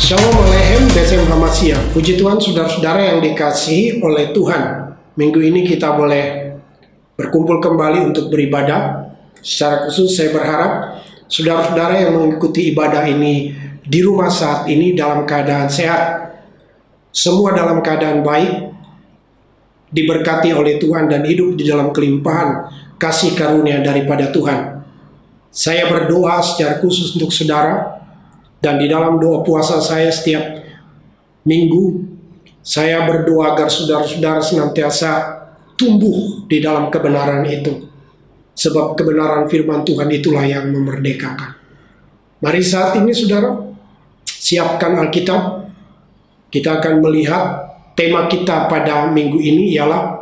Shalom Aleichem, Besem Hamasya. Puji Tuhan saudara-saudara yang dikasihi oleh Tuhan. Minggu ini kita boleh berkumpul kembali untuk beribadah. Secara khusus saya berharap saudara-saudara yang mengikuti ibadah ini di rumah saat ini dalam keadaan sehat. Semua dalam keadaan baik, diberkati oleh Tuhan dan hidup di dalam kelimpahan kasih karunia daripada Tuhan. Saya berdoa secara khusus untuk saudara. Dan di dalam doa puasa saya setiap minggu, saya berdoa agar saudara-saudara senantiasa tumbuh di dalam kebenaran itu. Sebab kebenaran firman Tuhan itulah yang memerdekakan. Mari saat ini saudara, siapkan Alkitab. Kita akan melihat tema kita pada minggu ini ialah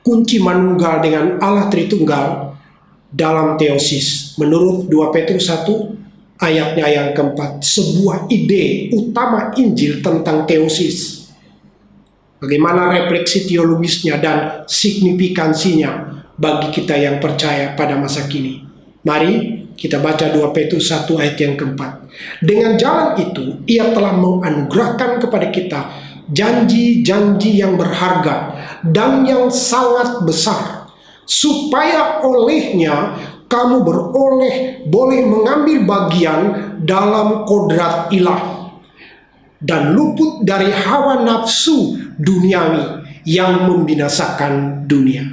kunci manunggal dengan Allah Tritunggal dalam teosis. Menurut 2 Petrus 1 ayatnya yang keempat, sebuah ide utama Injil tentang teosis. Bagaimana refleksi teologisnya dan signifikansinya bagi kita yang percaya pada masa kini. Mari kita baca 2 Petrus 1 ayat yang keempat. Dengan jalan itu, ia telah menganugerahkan kepada kita janji-janji yang berharga dan yang sangat besar, supaya olehnya kamu boleh mengambil bagian dalam kodrat ilah dan luput dari hawa nafsu duniawi yang membinasakan dunia.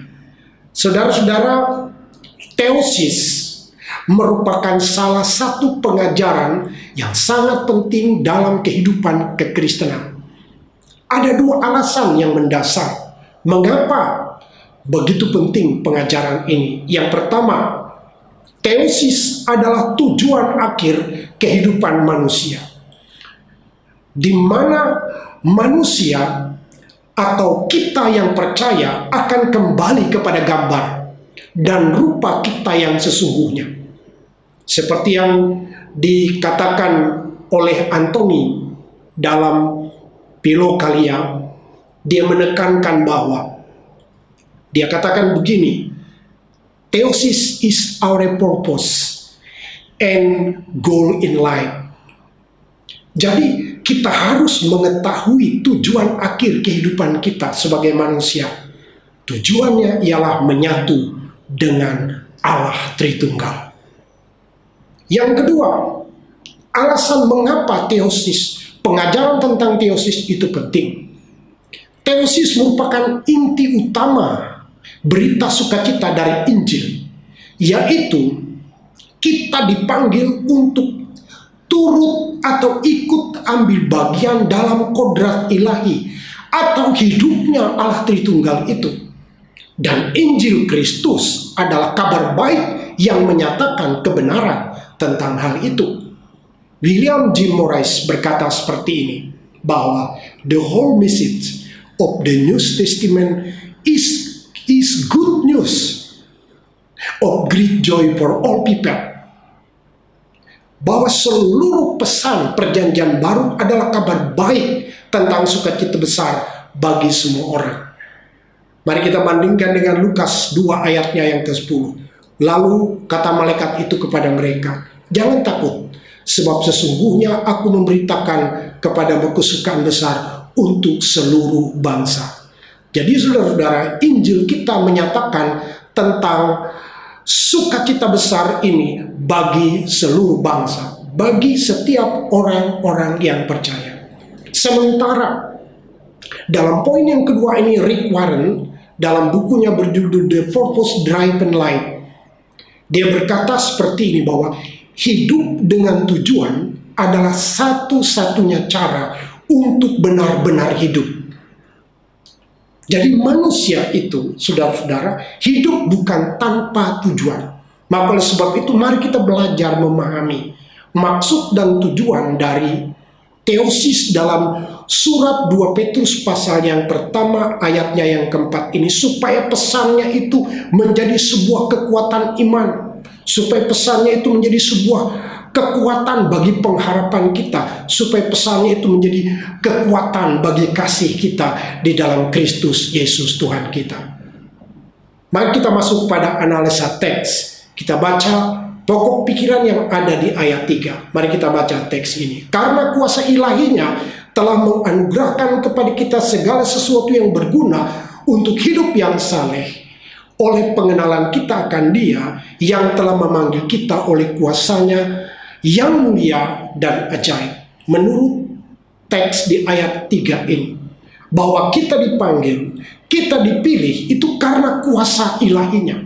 Saudara-saudara, teosis merupakan salah satu pengajaran yang sangat penting dalam kehidupan kekristenan. Ada dua alasan yang mendasar mengapa begitu penting pengajaran ini. Yang pertama, teosis adalah tujuan akhir kehidupan manusia, di mana manusia atau kita yang percaya akan kembali kepada gambar dan rupa kita yang sesungguhnya. Seperti yang dikatakan oleh Antoni dalam Philokalia, dia menekankan bahwa dia katakan begini, theosis is our purpose and goal in life. Jadi kita harus mengetahui tujuan akhir kehidupan kita sebagai manusia. Tujuannya ialah menyatu dengan Allah Tritunggal. Yang kedua, alasan mengapa teosis, pengajaran tentang teosis itu penting. Teosis merupakan inti utama berita sukacita dari Injil, yaitu kita dipanggil untuk turut atau ikut ambil bagian dalam kodrat ilahi atau hidupnya Allah Tritunggal itu. Dan Injil Kristus adalah kabar baik yang menyatakan kebenaran tentang hal itu. William J. Morris berkata seperti ini, bahwa the whole message of the New Testament is good news of great joy for all people. Bahwa seluruh pesan perjanjian baru adalah kabar baik tentang sukacita besar bagi semua orang. Mari kita bandingkan dengan Lukas 2 ayatnya yang ke-10. Lalu kata malaikat itu kepada mereka, jangan takut, sebab sesungguhnya aku memberitakan kepadamu kesukaan besar untuk seluruh bangsa. Jadi saudara-saudara, Injil kita menyatakan tentang sukacita besar ini bagi seluruh bangsa, bagi setiap orang-orang yang percaya. Sementara dalam poin yang kedua ini, Rick Warren dalam bukunya berjudul The Purpose Driven Life, dia berkata seperti ini, bahwa hidup dengan tujuan adalah satu-satunya cara untuk benar-benar hidup. Jadi manusia itu, saudara-saudara, hidup bukan tanpa tujuan. Maka oleh sebab itu mari kita belajar memahami maksud dan tujuan dari teosis dalam surat 2 Petrus pasal yang pertama ayatnya yang keempat ini, supaya pesannya itu menjadi sebuah kekuatan iman, supaya pesannya itu menjadi sebuah kekuatan bagi pengharapan kita, supaya pesannya itu menjadi kekuatan bagi kasih kita di dalam Kristus Yesus Tuhan kita. Mari kita masuk pada analisa teks. Kita baca pokok pikiran yang ada di ayat 3. Mari kita baca teks ini. Karena kuasa ilahinya telah menganugerahkan kepada kita segala sesuatu yang berguna untuk hidup yang saleh, oleh pengenalan kita akan Dia yang telah memanggil kita oleh kuasanya yang mulia dan ajaib. Menurut teks di ayat 3 ini, bahwa kita dipanggil, kita dipilih itu karena kuasa ilahinya.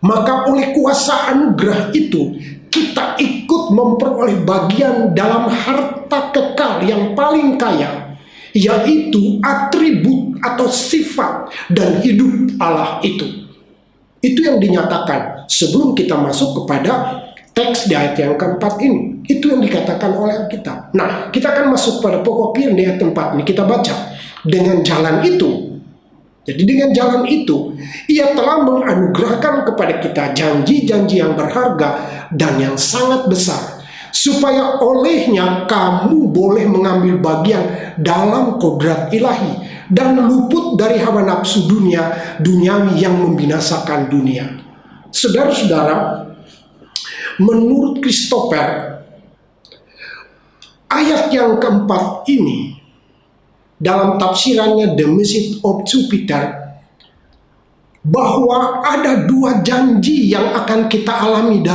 Maka oleh kuasa anugerah itu, kita ikut memperoleh bagian dalam harta kekal yang paling kaya, yaitu atribut atau sifat dan hidup Allah itu. Itu yang dinyatakan sebelum kita masuk kepada teks di ayat yang keempat ini. Itu yang dikatakan oleh kita. Nah, kita akan masuk pada pokok pikiran di ayat 4 ini. Kita baca. Dengan jalan itu, jadi dengan jalan itu, Ia telah menganugerahkan kepada kita janji-janji yang berharga dan yang sangat besar, supaya olehnya kamu boleh mengambil bagian dalam kodrat ilahi dan luput dari hawa nafsu duniawi yang membinasakan dunia. Saudara-saudara, menurut Christopher, ayat yang keempat ini dalam tafsirannya The Message of Jupiter, bahwa ada dua janji yang akan kita alami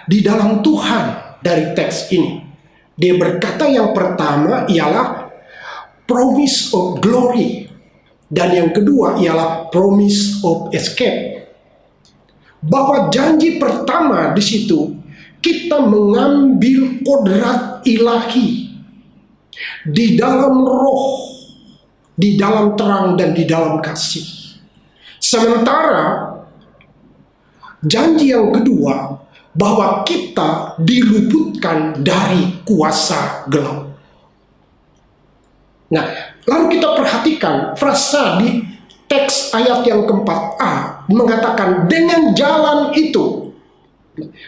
di dalam Tuhan dari teks ini. Dia berkata yang pertama ialah promise of glory, dan yang kedua ialah promise of escape. Bahwa janji pertama di situ, kita mengambil kodrat ilahi di dalam roh, di dalam terang dan di dalam kasih. Sementara janji yang kedua, bahwa kita diluputkan dari kuasa gelap. Nah, lalu kita perhatikan frasa di teks ayat yang keempat A mengatakan dengan jalan itu.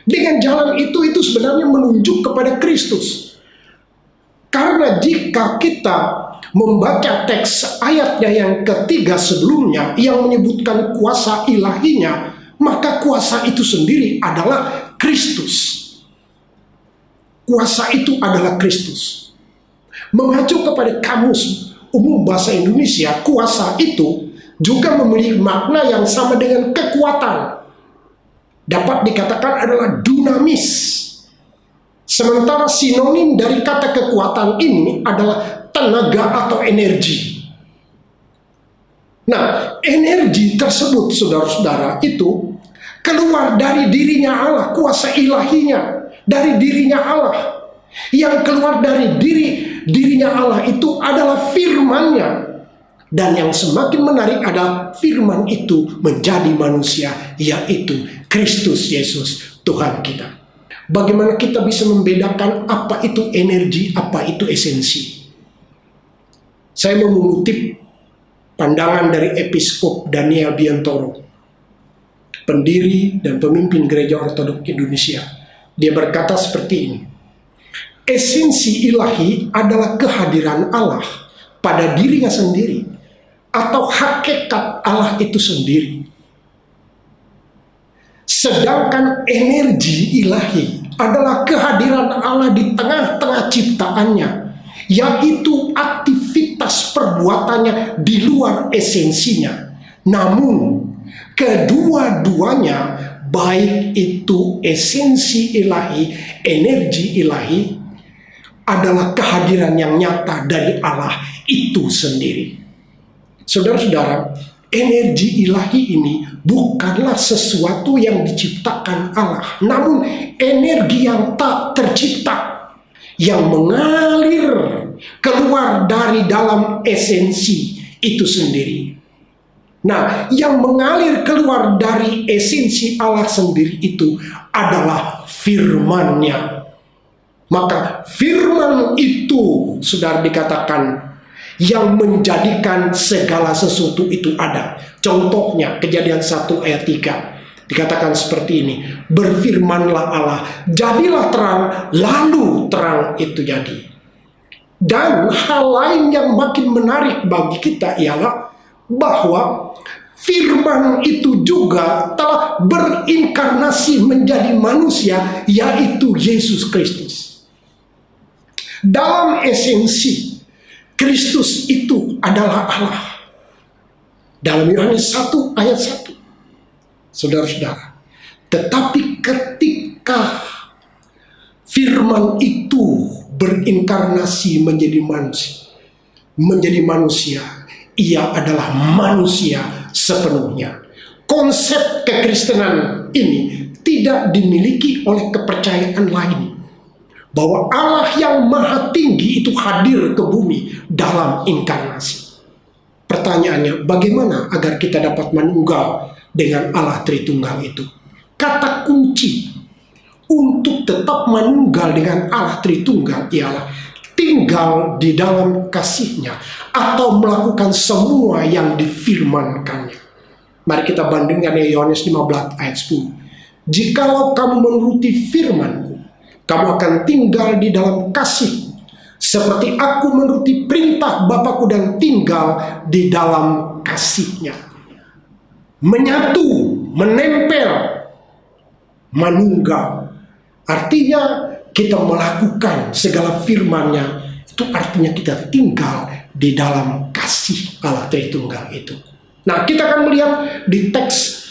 Dengan jalan itu sebenarnya menunjuk kepada Kristus. Karena jika kita membaca teks ayatnya yang ketiga sebelumnya yang menyebutkan kuasa ilahinya, maka kuasa itu sendiri adalah Kristus. Kuasa itu adalah Kristus. Mengacu kepada kamus umum bahasa Indonesia, kuasa itu juga memiliki makna yang sama dengan kekuatan. Dapat dikatakan adalah dunamis. Sementara sinonim dari kata kekuatan ini adalah tenaga atau energi. Nah, energi tersebut, saudara-saudara, itu keluar dari dirinya Allah, kuasa ilahinya dari dirinya Allah. Yang keluar dari dirinya Allah itu adalah firman-Nya. Dan yang semakin menarik adalah firman itu menjadi manusia, yaitu Kristus Yesus, Tuhan kita. Bagaimana kita bisa membedakan apa itu energi, apa itu esensi? Saya mau mengutip pandangan dari Episkop Daniel Biantoro, pendiri dan pemimpin Gereja Ortodok Indonesia. Dia berkata seperti ini. Esensi ilahi adalah kehadiran Allah pada dirinya sendiri, atau hakikat Allah itu sendiri. Sedangkan energi ilahi adalah kehadiran Allah di tengah-tengah ciptaannya, yaitu aktivitas perbuatannya di luar esensinya. Namun kedua-duanya, baik itu esensi ilahi, energi ilahi, adalah kehadiran yang nyata dari Allah itu sendiri. Saudara-saudara, energi ilahi ini bukanlah sesuatu yang diciptakan Allah, namun energi yang tak tercipta, yang mengalir keluar dari dalam esensi itu sendiri. Nah, yang mengalir keluar dari esensi Allah sendiri itu adalah firman-Nya. Maka firman itu, saudara, dikatakan yang menjadikan segala sesuatu itu ada. Contohnya Kejadian 1 ayat 3 dikatakan seperti ini. Berfirmanlah Allah, jadilah terang, lalu terang itu jadi. Dan hal lain yang makin menarik bagi kita ialah bahwa Firman itu juga telah berinkarnasi menjadi manusia, yaitu Yesus Kristus. Dalam esensi, Kristus itu adalah Allah. Dalam Yohanes 1 ayat 1. Saudara-saudara, tetapi ketika firman itu berinkarnasi menjadi manusia, ia adalah manusia sepenuhnya. Konsep kekristenan ini tidak dimiliki oleh kepercayaan lain, bahwa Allah yang maha tinggi itu hadir ke bumi dalam inkarnasi. Pertanyaannya, bagaimana agar kita dapat menunggal dengan Allah Tritunggal itu? Kata kunci untuk tetap menunggal dengan Allah Tritunggal ialah tinggal di dalam kasih-Nya atau melakukan semua yang difirmankannya. Mari kita bandingkan Yohanes 15 ayat 10. Jikalau kamu menuruti firman-Ku, kamu akan tinggal di dalam kasih-Ku, seperti Aku menuruti perintah Bapa-Ku dan tinggal di dalam kasih-Nya. Menyatu, menempel, manunggal. Artinya kita melakukan segala firman-Nya, itu artinya kita tinggal di dalam kasih Allah Tritunggal itu. Nah, kita akan melihat di teks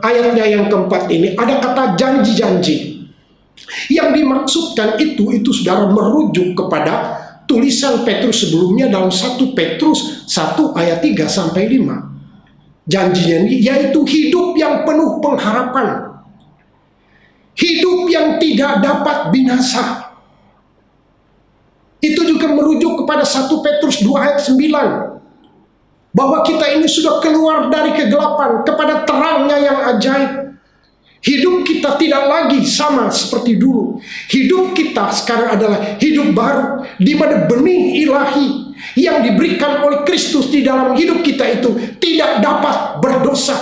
ayatnya yang keempat ini ada kata janji-janji. Yang dimaksudkan itu saudara merujuk kepada tulisan Petrus sebelumnya dalam 1 Petrus 1 ayat 3 sampai 5. Janjinya ini yaitu hidup yang penuh pengharapan. Hidup yang tidak dapat binasa. Itu juga merujuk kepada 1 Petrus 2 ayat 9. Bahwa kita ini sudah keluar dari kegelapan kepada terangnya yang ajaib. Hidup kita tidak lagi sama seperti dulu. Hidup kita sekarang adalah hidup baru, di mana benih ilahi yang diberikan oleh Kristus di dalam hidup kita itu tidak dapat berdosa.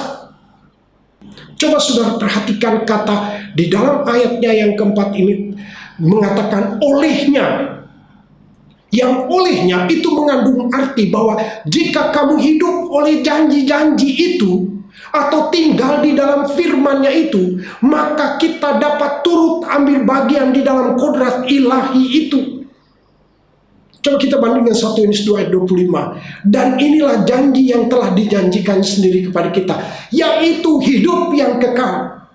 Coba saudara perhatikan kata di dalam ayatnya yang keempat ini mengatakan olehnya. Yang olehnya itu mengandung arti bahwa jika kamu hidup oleh janji-janji itu atau tinggal di dalam firman-Nya itu, maka kita dapat turut ambil bagian di dalam kodrat ilahi itu. Coba kita bandingkan 1 Yohanes 2 ayat 25. Dan inilah janji yang telah dijanjikan sendiri kepada kita, yaitu hidup yang kekal.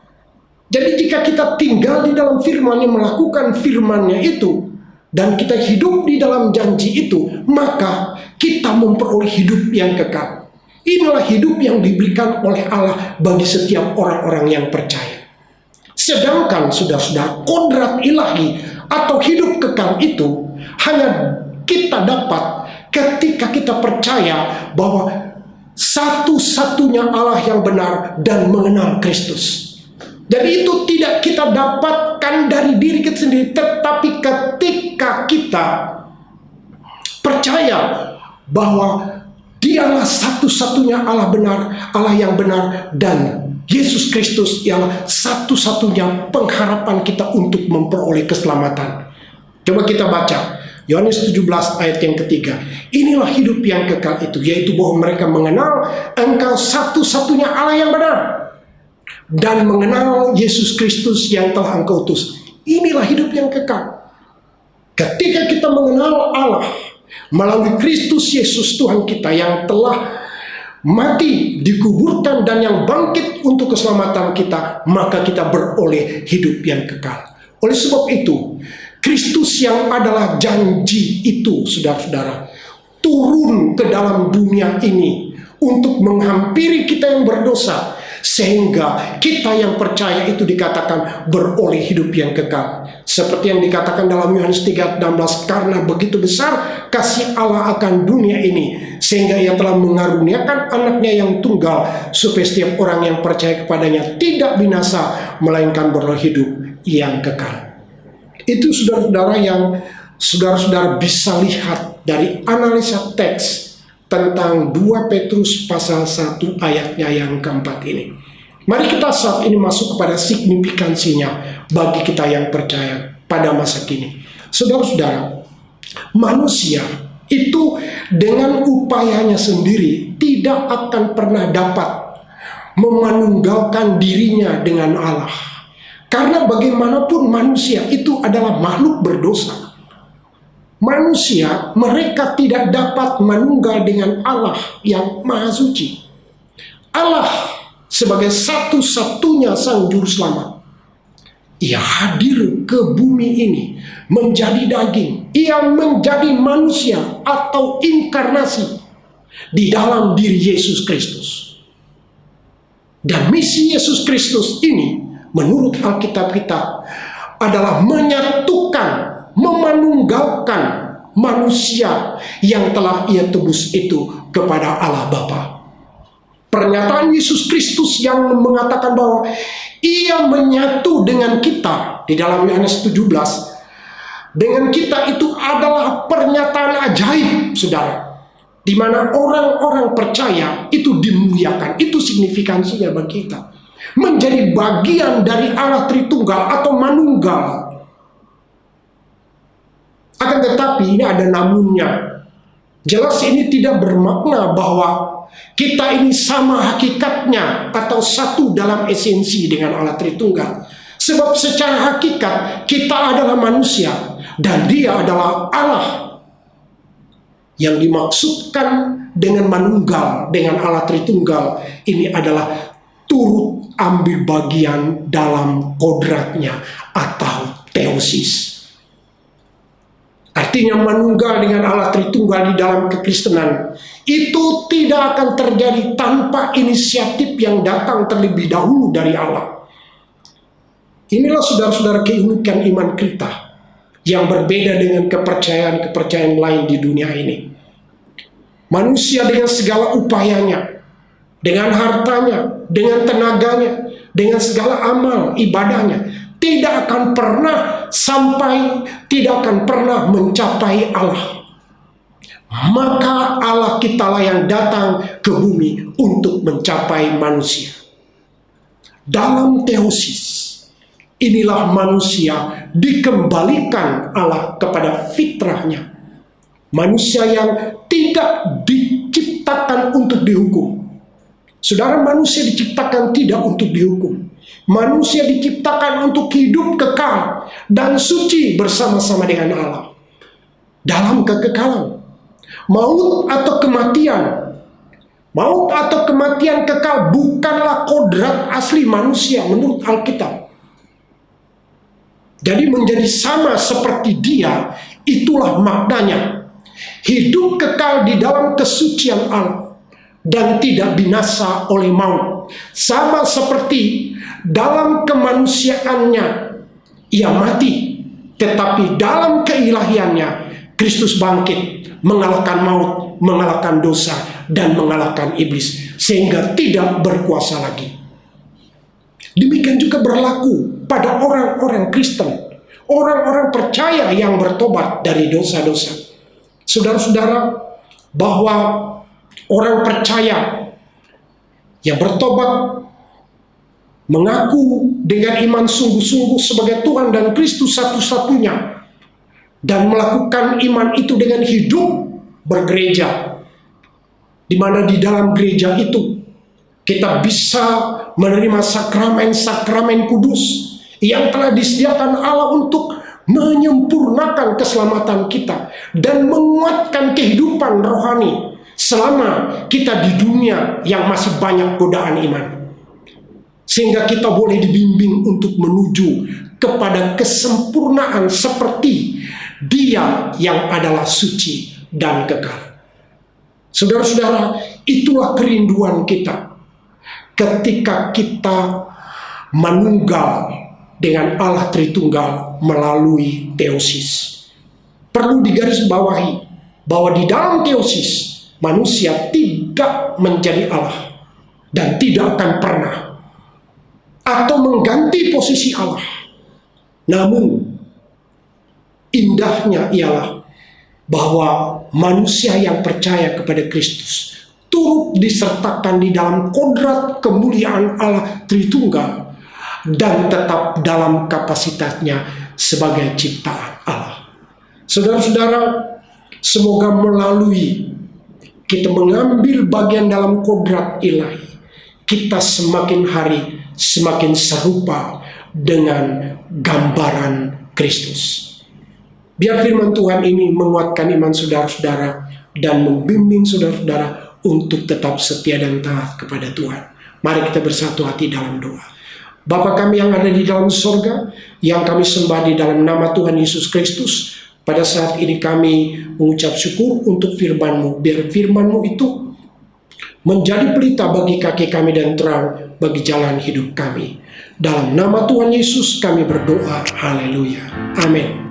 Jadi jika kita tinggal di dalam firman-Nya, melakukan firman-Nya itu, dan kita hidup di dalam janji itu, maka kita memperoleh hidup yang kekal. Inilah hidup yang diberikan oleh Allah bagi setiap orang-orang yang percaya. Sedangkan saudara-saudara, kodrat ilahi atau hidup kekal itu hanya kita dapat ketika kita percaya bahwa satu-satunya Allah yang benar dan mengenal Kristus. Jadi itu tidak kita dapatkan dari diri kita sendiri, tetapi ketika kita percaya bahwa Dialah satu-satunya Allah benar, Allah yang benar, dan Yesus Kristus ialah satu-satunya pengharapan kita untuk memperoleh keselamatan. Coba kita baca Yohanes 17 ayat yang ketiga. Inilah hidup yang kekal itu, yaitu bahwa mereka mengenal Engkau satu-satunya Allah yang benar dan mengenal Yesus Kristus yang telah Engkau utus. Inilah hidup yang kekal. Ketika kita mengenal Allah melalui Kristus Yesus Tuhan kita yang telah mati, dikuburkan, dan yang bangkit untuk keselamatan kita, maka kita beroleh hidup yang kekal. Oleh sebab itu, Kristus yang adalah janji itu, saudara-saudara, turun ke dalam dunia ini untuk menghampiri kita yang berdosa, sehingga kita yang percaya itu dikatakan beroleh hidup yang kekal. Seperti yang dikatakan dalam Yohanes 3:16, karena begitu besar kasih Allah akan dunia ini, sehingga Ia telah mengaruniakan anaknya yang tunggal, supaya setiap orang yang percaya kepadanya tidak binasa, melainkan beroleh hidup yang kekal. Itu saudara-saudara yang saudara-saudara bisa lihat dari analisa teks tentang 2 Petrus pasal 1 ayatnya yang keempat ini. Mari kita saat ini masuk kepada signifikansinya bagi kita yang percaya pada masa kini. Saudara-saudara, manusia itu dengan upayanya sendiri tidak akan pernah dapat memanunggalkan dirinya dengan Allah. Karena bagaimanapun manusia itu adalah makhluk berdosa. Manusia, mereka tidak dapat manunggal dengan Allah yang Maha Suci. Allah sebagai satu-satunya Sang Juru Selamat, Ia hadir ke bumi ini menjadi daging. Ia menjadi manusia atau inkarnasi di dalam diri Yesus Kristus. Dan misi Yesus Kristus ini menurut Alkitab kita adalah menyatukan, memanunggalkan manusia yang telah Ia tebus itu kepada Allah Bapa. Pernyataan Yesus Kristus yang mengatakan bahwa Ia menyatu dengan kita di dalam Yohanes 17, dengan kita itu adalah pernyataan ajaib, saudara. Di mana orang-orang percaya itu dimuliakan. Itu signifikansinya bagi kita. Menjadi bagian dari Allah Tritunggal atau Manunggal. Akan tetapi ini ada namunnya. Jelas ini tidak bermakna bahwa kita ini sama hakikatnya atau satu dalam esensi dengan Allah Tritunggal. Sebab secara hakikat kita adalah manusia dan Dia adalah Allah. Yang dimaksudkan dengan manunggal, dengan Allah Tritunggal, ini adalah turut ambil bagian dalam kodratnya atau teosis. Artinya manunggal dengan Allah Tritunggal di dalam kekristenan itu tidak akan terjadi tanpa inisiatif yang datang terlebih dahulu dari Allah. Inilah saudara-saudara keunikan iman kita yang berbeda dengan kepercayaan-kepercayaan lain di dunia ini. Manusia dengan segala upayanya, dengan hartanya, dengan tenaganya, dengan segala amal ibadahnya, tidak akan pernah mencapai Allah. Maka Allah kitalah yang datang ke bumi untuk mencapai manusia. Dalam teosis, inilah manusia dikembalikan Allah kepada fitrahnya. Manusia yang tidak diciptakan untuk dihukum. Saudara, manusia diciptakan tidak untuk dihukum. Manusia diciptakan untuk hidup kekal dan suci bersama-sama dengan Allah. Dalam kekekalan. Maut atau kematian kekal bukanlah kodrat asli manusia menurut Alkitab. Jadi menjadi sama seperti Dia, itulah maknanya. Hidup kekal di dalam kesucian Allah dan tidak binasa oleh maut. Sama seperti dalam kemanusiaannya Ia mati, tetapi dalam keilahiannya Kristus bangkit, mengalahkan maut, mengalahkan dosa, dan mengalahkan iblis, sehingga tidak berkuasa lagi. Demikian juga berlaku pada orang-orang Kristen, orang-orang percaya yang bertobat dari dosa-dosa. Saudara-saudara, bahwa orang percaya yang bertobat, mengaku dengan iman sungguh-sungguh sebagai Tuhan dan Kristus satu-satunya, dan melakukan iman itu dengan hidup bergereja, di mana di dalam gereja itu kita bisa menerima sakramen-sakramen kudus yang telah disediakan Allah untuk menyempurnakan keselamatan kita dan menguatkan kehidupan rohani selama kita di dunia yang masih banyak godaan iman, sehingga kita boleh dibimbing untuk menuju kepada kesempurnaan seperti Dia yang adalah suci dan kekal. Saudara-saudara, itulah kerinduan kita ketika kita manunggal dengan Allah Tritunggal melalui teosis. Perlu digarisbawahi bahwa di dalam teosis manusia tidak menjadi Allah dan tidak akan pernah atau mengganti posisi Allah. Namun indahnya ialah bahwa manusia yang percaya kepada Kristus turut disertakan di dalam kodrat kemuliaan Allah Tritunggal dan tetap dalam kapasitasnya sebagai ciptaan Allah. Saudara-saudara, Semoga melalui kita mengambil bagian dalam kodrat ilahi, kita semakin hari semakin serupa dengan gambaran Kristus. Biar firman Tuhan ini menguatkan iman saudara-saudara dan membimbing saudara-saudara untuk tetap setia dan taat kepada Tuhan. Mari kita bersatu hati dalam doa. Bapa kami yang ada di dalam sorga, yang kami sembah di dalam nama Tuhan Yesus Kristus, pada saat ini kami mengucap syukur untuk firman-Mu. Biar firman-Mu itu menjadi pelita bagi kaki kami dan terang bagi jalan hidup kami. Dalam nama Tuhan Yesus kami berdoa. Haleluya. Amin.